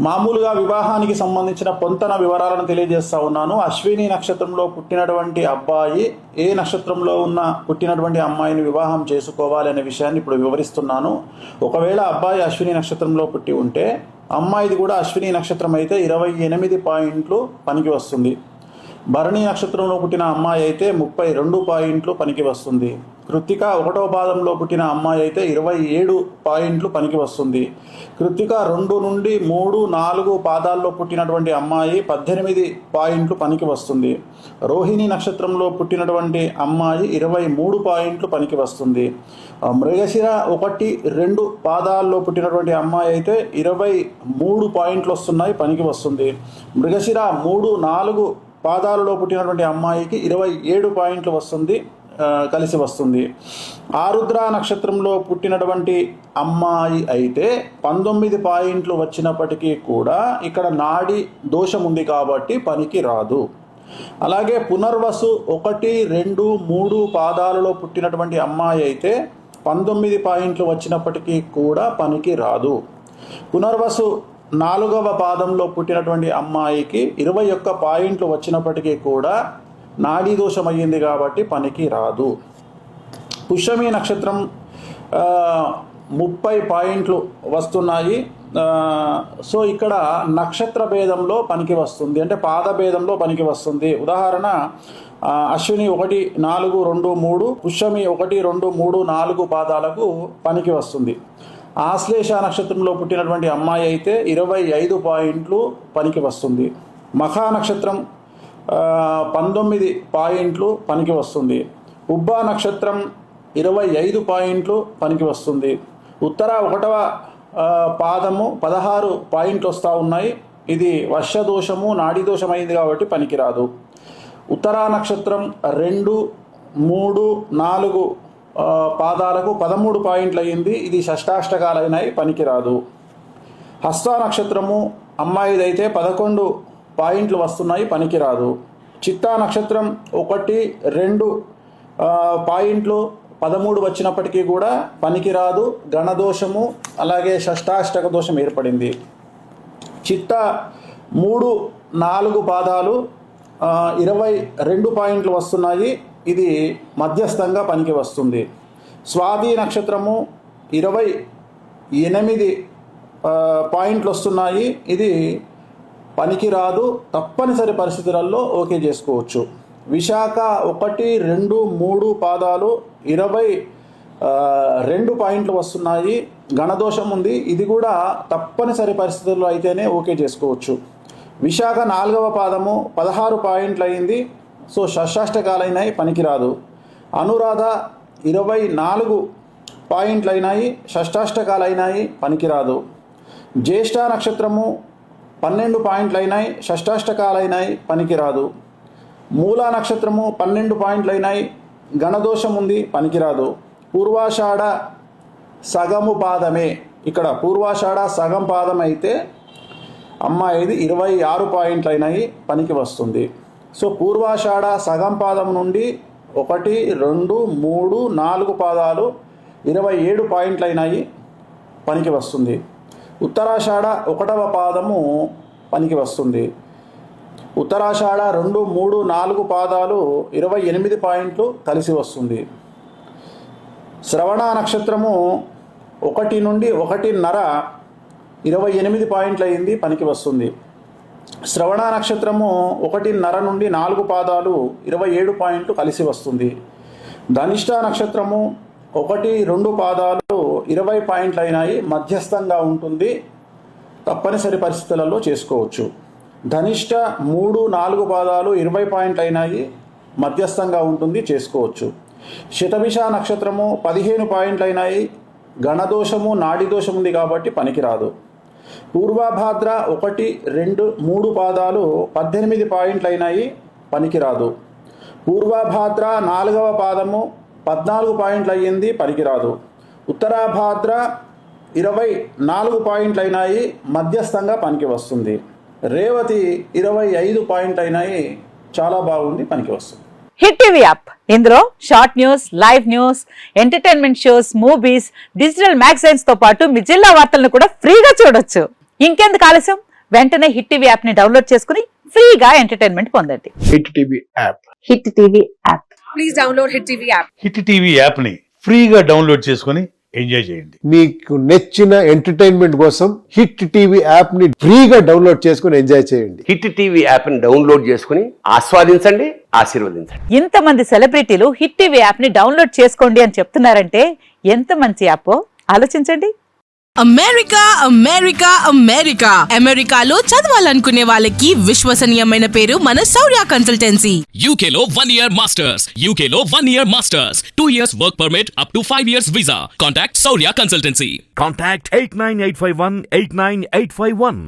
మామూలుగా వివాహానికి సంబంధించిన పొంతన వివరాలను తెలియజేస్తా ఉన్నాను. అశ్విని నక్షత్రంలో పుట్టినటువంటి అబ్బాయి ఏ నక్షత్రంలో ఉన్న పుట్టినటువంటి అమ్మాయిని వివాహం చేసుకోవాలి అనే విషయాన్ని ఇప్పుడు వివరిస్తున్నాను. ఒకవేళ అబ్బాయి అశ్విని నక్షత్రంలో పుట్టి ఉంటే అమ్మాయిది కూడా అశ్విని నక్షత్రం అయితే 28 పాయింట్లు పనికి వస్తుంది. భరణి నక్షత్రంలో పుట్టిన అమ్మాయి అయితే 32 పాయింట్లు పనికి వస్తుంది. కృత్తిక 1వ పాదంలో పుట్టిన అమ్మాయి అయితే 27 పాయింట్లు పనికి వస్తుంది. కృత్తిక 2 నుండి 3, 4 పాదాల్లో పుట్టినటువంటి అమ్మాయి 18 పాయింట్లు పనికి వస్తుంది. రోహిణి నక్షత్రంలో పుట్టినటువంటి అమ్మాయి 23 పాయింట్లు పనికి వస్తుంది. మృగశిర 1, 2 పాదాల్లో పుట్టినటువంటి అమ్మాయి అయితే 23 పాయింట్లు వస్తున్నాయి, పనికి వస్తుంది. మృగశిర 3, 4 పాదాలలో పుట్టినటువంటి అమ్మాయికి 27 పాయింట్లు వస్తుంది, కలిసి వస్తుంది. ఆరుద్ర నక్షత్రంలో పుట్టినటువంటి అమ్మాయి అయితే 19 పాయింట్లు వచ్చినప్పటికీ కూడా ఇక్కడ నాడి దోషం ఉంది కాబట్టి పనికి రాదు. అలాగే పునర్వసు 1, 2, 3 పాదాలలో పుట్టినటువంటి అమ్మాయి అయితే 19 పాయింట్లు వచ్చినప్పటికీ కూడా పనికి రాదు. పునర్వసు 4వ పాదంలో పుట్టినటువంటి అమ్మాయికి 21 పాయింట్లు వచ్చినప్పటికీ కూడా నాడీ దోషం అయ్యింది కాబట్టి పనికి రాదు. పుష్యమి నక్షత్రం 30 పాయింట్లు వస్తున్నాయి. సో ఇక్కడ నక్షత్ర భేదంలో పనికి వస్తుంది, అంటే పాద భేదంలో పనికి వస్తుంది. ఉదాహరణ అశ్విని 1, 4, 2, 3, పుష్యమి 1, 2, 3, 4 పాదాలకు పనికి వస్తుంది. ఆశ్లేష నక్షత్రంలో పుట్టినటువంటి అమ్మాయి అయితే 25 పాయింట్లు పనికి వస్తుంది. మఖా నక్షత్రం 19 పాయింట్లు పనికి వస్తుంది. ఉబ్బా నక్షత్రం 25 పాయింట్లు పనికి వస్తుంది. ఉత్తర 1వ పాదము 16 పాయింట్లు వస్తూ ఉన్నాయి. ఇది వర్షదోషము, నాడీ దోషం అయింది కాబట్టి పనికిరాదు. ఉత్తరా నక్షత్రం 2, 3, 4 పాదాలకు 13 పాయింట్లు అయ్యింది, ఇది షష్టాష్టకాలైనాయి, పనికిరాదు. హస్త నక్షత్రము అమ్మాయిదైతే 11 పాయింట్లు వస్తున్నాయి, పనికిరాదు. చిత్తా నక్షత్రం 1, 2 పాయింట్లు 13 వచ్చినప్పటికీ కూడా పనికిరాదు, గణదోషము అలాగే షష్టాష్టక దోషం ఏర్పడింది. చిత్త 3, 4 పాదాలు 22 పాయింట్లు వస్తున్నాయి, ఇది మధ్యస్థంగా పనికి వస్తుంది. స్వాతి నక్షత్రము 28 పాయింట్లు వస్తున్నాయి, ఇది పనికిరాదు, తప్పనిసరి పరిస్థితులలో ఓకే చేసుకోవచ్చు. విశాఖ 1, 2, 3 పాదాలు 22 పాయింట్లు వస్తున్నాయి, గణదోషం ఉంది, ఇది కూడా తప్పనిసరి పరిస్థితుల్లో అయితేనే ఓకే చేసుకోవచ్చు. విశాఖ 4వ పాదము 16 పాయింట్లు అయింది, సో షష్టాష్టకాలైనాయి, పనికిరాదు. అనురాధ 24 పాయింట్లు అయినాయి, షష్టాష్టకాలైనాయి, పనికిరాదు. జ్యేష్ఠ నక్షత్రము 12 పాయింట్లు అయినాయి, షష్టాష్టకాలైనాయి, పనికిరాదు. మూలా నక్షత్రము 12 పాయింట్లు అయినాయి, గణదోషం ఉంది, పనికిరాదు. పూర్వాషాఢ సగము పాదమే, ఇక్కడ పూర్వాషాఢ సగం పాదం అయితే అమ్మాయిది 26 పాయింట్లు అయినాయి, పనికి వస్తుంది. సో పూర్వాషాఢ సగం పాదం నుండి 1, 2, 3, 4 పాదాలు 27 పాయింట్లు అయినాయి, పనికి వస్తుంది. ఉత్తరాషాఢ 1వ పాదము పనికి వస్తుంది. ఉత్తరాషాఢ 2, 3, 4 పాదాలు 28 పాయింట్లు కలిసి వస్తుంది. శ్రవణ నక్షత్రము 1 నుండి 1.5 28 పాయింట్లు అయింది, పనికి వస్తుంది. శ్రవణ నక్షత్రము 1.5 నుండి 4 పాదాలు 27 పాయింట్లు కలిసి వస్తుంది. ధనిష్ట నక్షత్రము 1, 2 పాదాలు 20 పాయింట్లు అయినాయి, మధ్యస్థంగా ఉంటుంది, తప్పనిసరి పరిస్థితులలో చేసుకోవచ్చు. ధనిష్ట 3, 4 పాదాలు 20 పాయింట్లు అయినాయి, మధ్యస్థంగా ఉంటుంది, చేసుకోవచ్చు. శతభిష నక్షత్రము 15 పాయింట్లు అయినాయి, గణదోషము, నాడి దోషం ఉంది కాబట్టి పనికిరాదు. పూర్వభాద్ర 1, 2, 3 పాదాలు 18 పాయింట్లు అయినాయి, పనికిరాదు. పూర్వభాద్ర 4వ పాదము 14 పాయింట్లు అయ్యింది, పనికిరాదు. ఉత్తరాభాద్ర 24 పాయింట్లు అయినాయి, మధ్యస్థంగా పనికి వస్తుంది. రేవతి 25 పాయింట్లు అయినాయి, చాలా బాగుంది, పనికి వస్తుంది. హిట్ టీవీ యాప్, ఇందులో short news, live news, entertainment shows, movies, digital magazines తో పాటు మీ జిల్లా వార్తలను కూడా ఫ్రీగా చూడొచ్చు. ఇంకెందుకు ఆలస్యం, వెంటనే హిట్ టీవీ యాప్ ని డౌన్లోడ్ చేసుకుని ఫ్రీగా ఎంటర్టైన్మెంట్ పొందండి. Hit TV app. Hit TV app. Please download Hit TV app. Hit TV యాప్ని ఫ్రీగా డౌన్లోడ్ చేసుకొని ఎంజాయ్ చేయండి. మీకు నచ్చిన ఎంటర్టైన్మెంట్ కోసం హిట్ టీవీ యాప్ ని ఫ్రీగా డౌన్లోడ్ చేసుకుని ఎంజాయ్ చేయండి. హిట్ టీవీ యాప్ని డౌన్లోడ్ చేసుకుని ఆస్వాదించండి, ఆశీర్వదించండి. ఇంతమంది సెలబ్రిటీలు హిట్ టీవీ యాప్ ని డౌన్లోడ్ చేసుకోండి అని చెప్తున్నారంటే ఎంత మంచి యాప్ ఆలోచించండి. అమెరికా అమెరికా అమెరికా అమెరికాలో చదవాలనుకునే వాళ్ళకి విశ్వసనీయమైన పేరు మన శౌర్య కన్సల్టెన్సీ. UK లో 1 year masters. UK లో 1 year masters. 2 years work permit up to 5 years visa. Contact Saurya Consultancy. Contact 89851 89851.